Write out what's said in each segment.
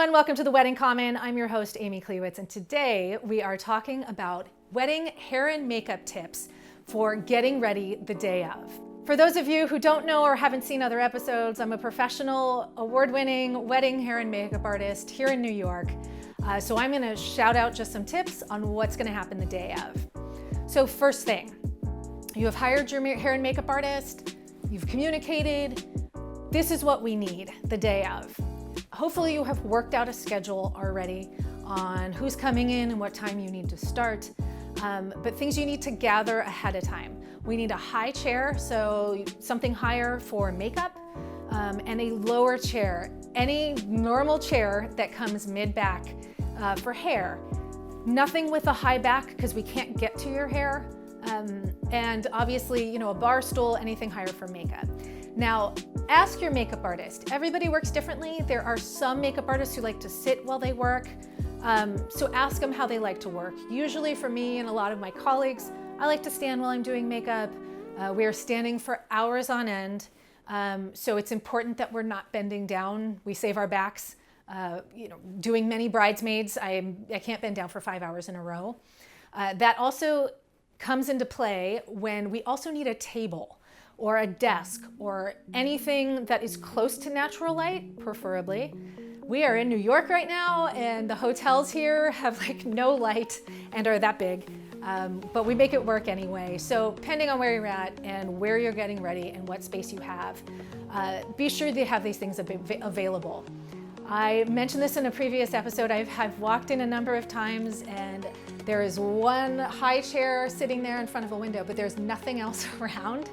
everyone, welcome to the Wedding Common. I'm your host, Amy Klewitz, and today we are talking about wedding hair and makeup tips for getting ready the day of. For those of you who don't know or haven't seen other episodes, I'm a professional, award-winning wedding hair and makeup artist here in New York. So I'm gonna shout out just some tips on what's gonna happen the day of. So first thing, you have hired your hair and makeup artist, you've communicated, this is what we need the day of. Hopefully you have worked out a schedule already on who's coming in and what time you need to start, but things you need to gather ahead of time. We need a high chair, so something higher for makeup, and a lower chair. Any normal chair that comes mid-back for hair. Nothing with a high back because we can't get to your hair. And obviously, a bar stool, anything higher for makeup. Now, ask your makeup artist. Everybody works differently. There are some makeup artists who like to sit while they work. So ask them how they like to work. Usually for me and a lot of my colleagues, I like to stand while I'm doing makeup. We are standing for hours on end. So it's important that we're not bending down. We save our backs. Doing many bridesmaids, I can't bend down for 5 hours in a row. That also comes into play when we also need a table or a desk or anything that is close to natural light, preferably. We are in New York right now and the hotels here have no light and are that big, but we make it work anyway. So depending on where you're at and where you're getting ready and what space you have, be sure they have these things available. I mentioned this in a previous episode. I've walked in a number of times and there is one high chair sitting there in front of a window, but there's nothing else around.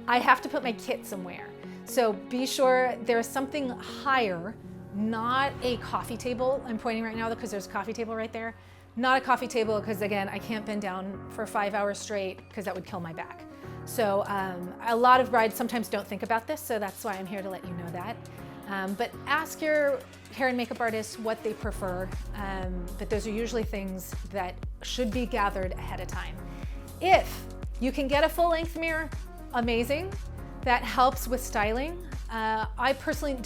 I have to put my kit somewhere. So be sure there's something higher, not a coffee table. I'm pointing right now because there's a coffee table right there. Not a coffee table because again, I can't bend down for 5 hours straight because that would kill my back. So a lot of brides sometimes don't think about this, so that's why I'm here to let you know that. But ask your hair and makeup artist what they prefer, but those are usually things that should be gathered ahead of time. If you can get a full-length mirror, amazing. That helps with styling. I personally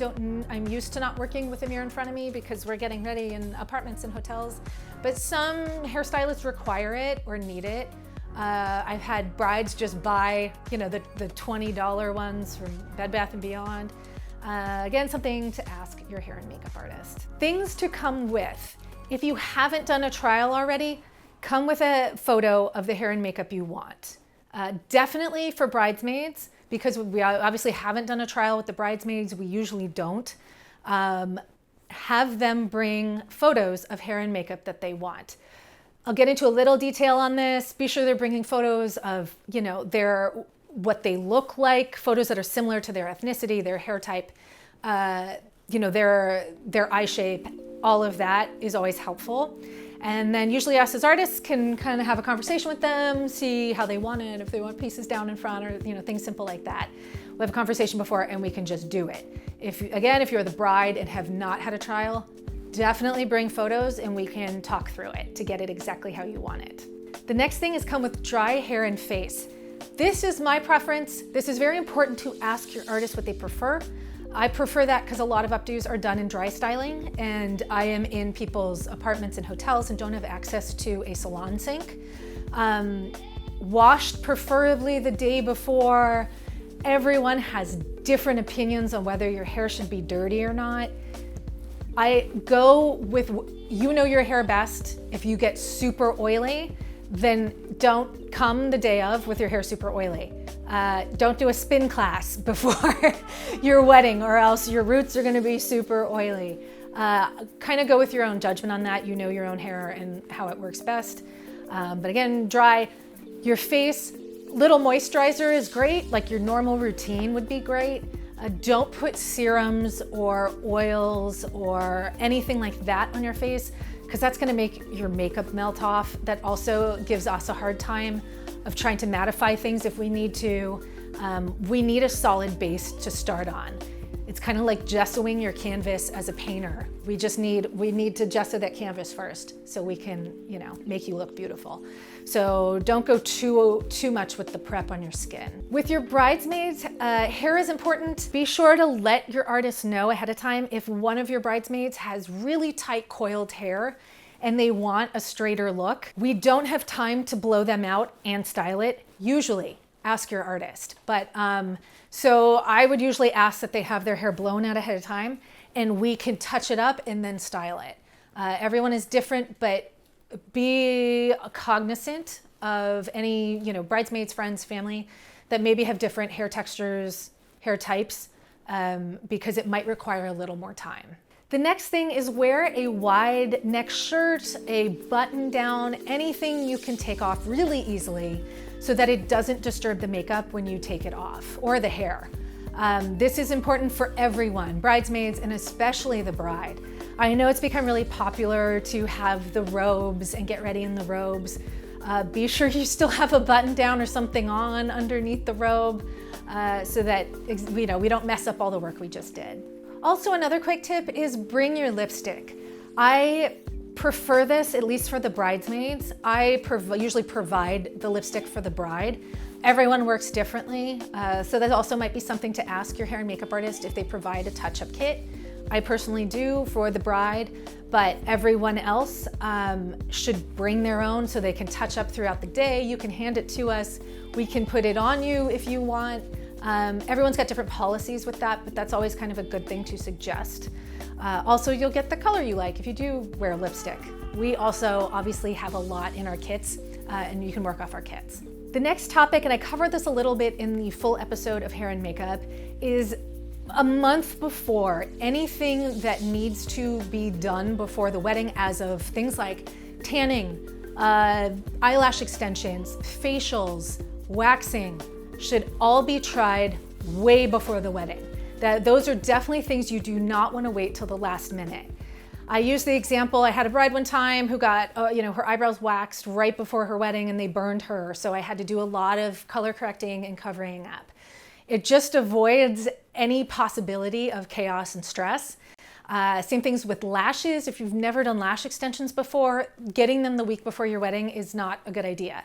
I'm used to not working with a mirror in front of me because we're getting ready in apartments and hotels, but some hairstylists require it or need it. I've had brides just buy, the $20 ones from Bed Bath & Beyond. Again, something to ask your hair and makeup artist. Things to come with. If you haven't done a trial already, come with a photo of the hair and makeup you want. Definitely for bridesmaids, because we obviously haven't done a trial with the bridesmaids, we usually don't. Have them bring photos of hair and makeup that they want. I'll get into a little detail on this. Be sure they're bringing photos of, what they look like, photos that are similar to their ethnicity, their hair type, their eye shape. All of that is always helpful. And then usually us as artists can kind of have a conversation with them, see how they want it, if they want pieces down in front or things simple like that. We'll have a conversation before and we can just do it. If you're the bride and have not had a trial, definitely bring photos and we can talk through it to get it exactly how you want it. The next thing is come with dry hair and face. This is my preference. This is very important to ask your artist what they prefer. I prefer that because a lot of updos are done in dry styling and I am in people's apartments and hotels and don't have access to a salon sink. Washed preferably the day before. Everyone has different opinions on whether your hair should be dirty or not. I go with, your hair best. If you get super oily, then don't come the day of with your hair super oily. Don't do a spin class before your wedding or else your roots are gonna be super oily. Kind of go with your own judgment on that. You know your own hair and how it works best. But again, dry. Your face, little moisturizer is great, like your normal routine would be great. Don't put serums or oils or anything like that on your face because that's gonna make your makeup melt off. That also gives us a hard time of trying to mattify things if we need to. We need a solid base to start on. It's kind of like gessoing your canvas as a painter. We need to gesso that canvas first so we can, make you look beautiful. So don't go too much with the prep on your skin. With your bridesmaids, hair is important. Be sure to let your artist know ahead of time if one of your bridesmaids has really tight coiled hair and they want a straighter look. We don't have time to blow them out and style it. Usually, ask your artist. But so I would usually ask that they have their hair blown out ahead of time and we can touch it up and then style it. Everyone is different, but be cognizant of any, bridesmaids, friends, family that maybe have different hair textures, hair types, because it might require a little more time. The next thing is wear a wide neck shirt, a button down, anything you can take off really easily so that it doesn't disturb the makeup when you take it off, or the hair. This is important for everyone, bridesmaids and especially the bride. I know it's become really popular to have the robes and get ready in the robes. Be sure you still have a button down or something on underneath the robe so that we don't mess up all the work we just did. Also, another quick tip is bring your lipstick. I prefer this, at least for the bridesmaids. I usually provide the lipstick for the bride. Everyone works differently, so that also might be something to ask your hair and makeup artist if they provide a touch-up kit. I personally do for the bride, but everyone else should bring their own so they can touch up throughout the day. You can hand it to us. We can put it on you if you want. Everyone's got different policies with that, but that's always kind of a good thing to suggest. Also, you'll get the color you like if you do wear lipstick. We also obviously have a lot in our kits, and you can work off our kits. The next topic, and I covered this a little bit in the full episode of Hair and Makeup, is a month before, anything that needs to be done before the wedding, as of things like tanning, eyelash extensions, facials, waxing, should all be tried way before the wedding. Those are definitely things you do not want to wait till the last minute. I use the example, I had a bride one time who got her eyebrows waxed right before her wedding and they burned her, so I had to do a lot of color correcting and covering up. It just avoids any possibility of chaos and stress. Same things with lashes. If you've never done lash extensions before, getting them the week before your wedding is not a good idea.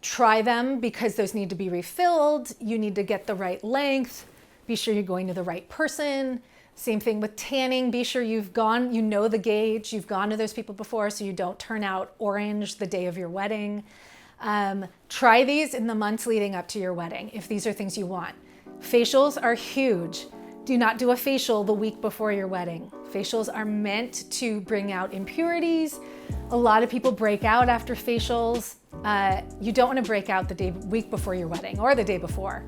Try them because those need to be refilled. You need to get the right length. Be sure you're going to the right person. Same thing with tanning. Be sure you know the gauge. You've gone to those people before so you don't turn out orange the day of your wedding. Try these in the months leading up to your wedding if these are things you want. Facials are huge. Do not do a facial the week before your wedding. Facials are meant to bring out impurities. A lot of people break out after facials. You don't want to break out the week before your wedding or the day before,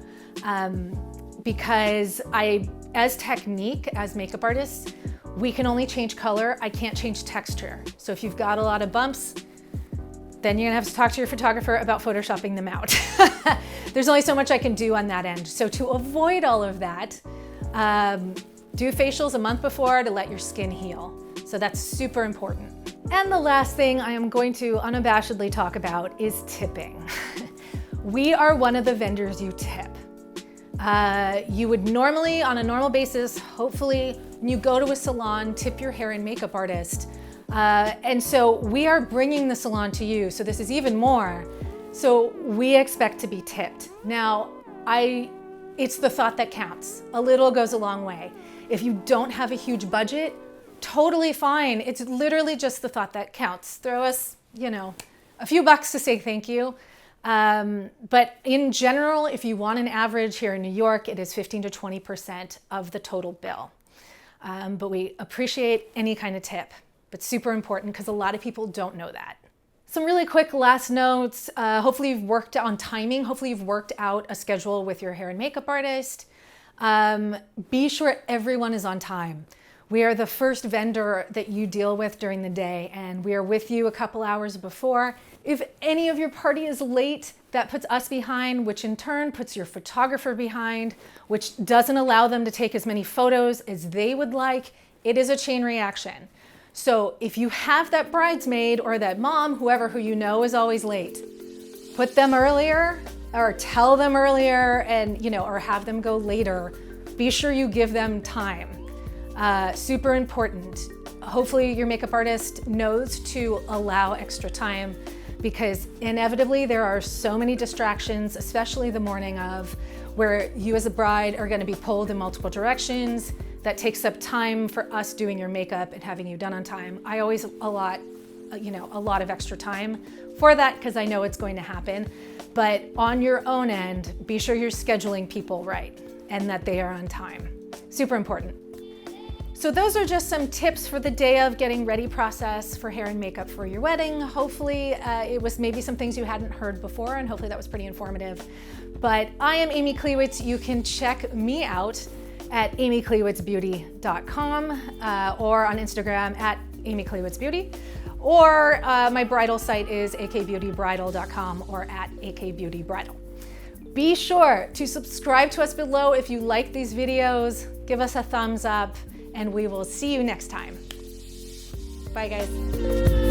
because as technique, as makeup artists, we can only change color. I can't change texture. So if you've got a lot of bumps, then you're gonna have to talk to your photographer about photoshopping them out. There's only so much I can do on that end. So to avoid all of that, do facials a month before to let your skin heal. So that's super important. And the last thing I am going to unabashedly talk about is tipping. We are one of the vendors you tip. You would normally, on a normal basis, hopefully, when you go to a salon, tip your hair and makeup artist. And so we are bringing the salon to you, so this is even more. So we expect to be tipped. Now, it's the thought that counts. A little goes a long way. If you don't have a huge budget, totally fine. It's literally just the thought that counts. Throw us, a few bucks to say thank you. But in general, if you want an average here in New York, it is 15 to 20% of the total bill. But we appreciate any kind of tip, but super important because a lot of people don't know that. Some really quick last notes. Hopefully you've worked on timing. Hopefully you've worked out a schedule with your hair and makeup artist. Be sure everyone is on time. We are the first vendor that you deal with during the day, and we are with you a couple hours before. If any of your party is late, that puts us behind, which in turn puts your photographer behind, which doesn't allow them to take as many photos as they would like. It is a chain reaction. So if you have that bridesmaid or that mom, who you know is always late, put them earlier or tell them earlier and, or have them go later Be sure you give them time. Super important. Hopefully your makeup artist knows to allow extra time, because inevitably there are so many distractions, especially the morning of, where you as a bride are going to be pulled in multiple directions. That takes up time for us doing your makeup and having you done on time. I always allot, a lot of extra time for that, because I know it's going to happen. But on your own end, be sure you're scheduling people right and that they are on time. Super important. So those are just some tips for the day of getting ready process for hair and makeup for your wedding. Hopefully it was maybe some things you hadn't heard before, and hopefully that was pretty informative. But I am Amy Klewitz. You can check me out at amyklewitzbeauty.com or on Instagram at amyklewitzbeauty, or my bridal site is akbeautybridal.com or at akbeautybridal. Be sure to subscribe to us below if you like these videos. Give us a thumbs up, and we will see you next time. Bye, guys.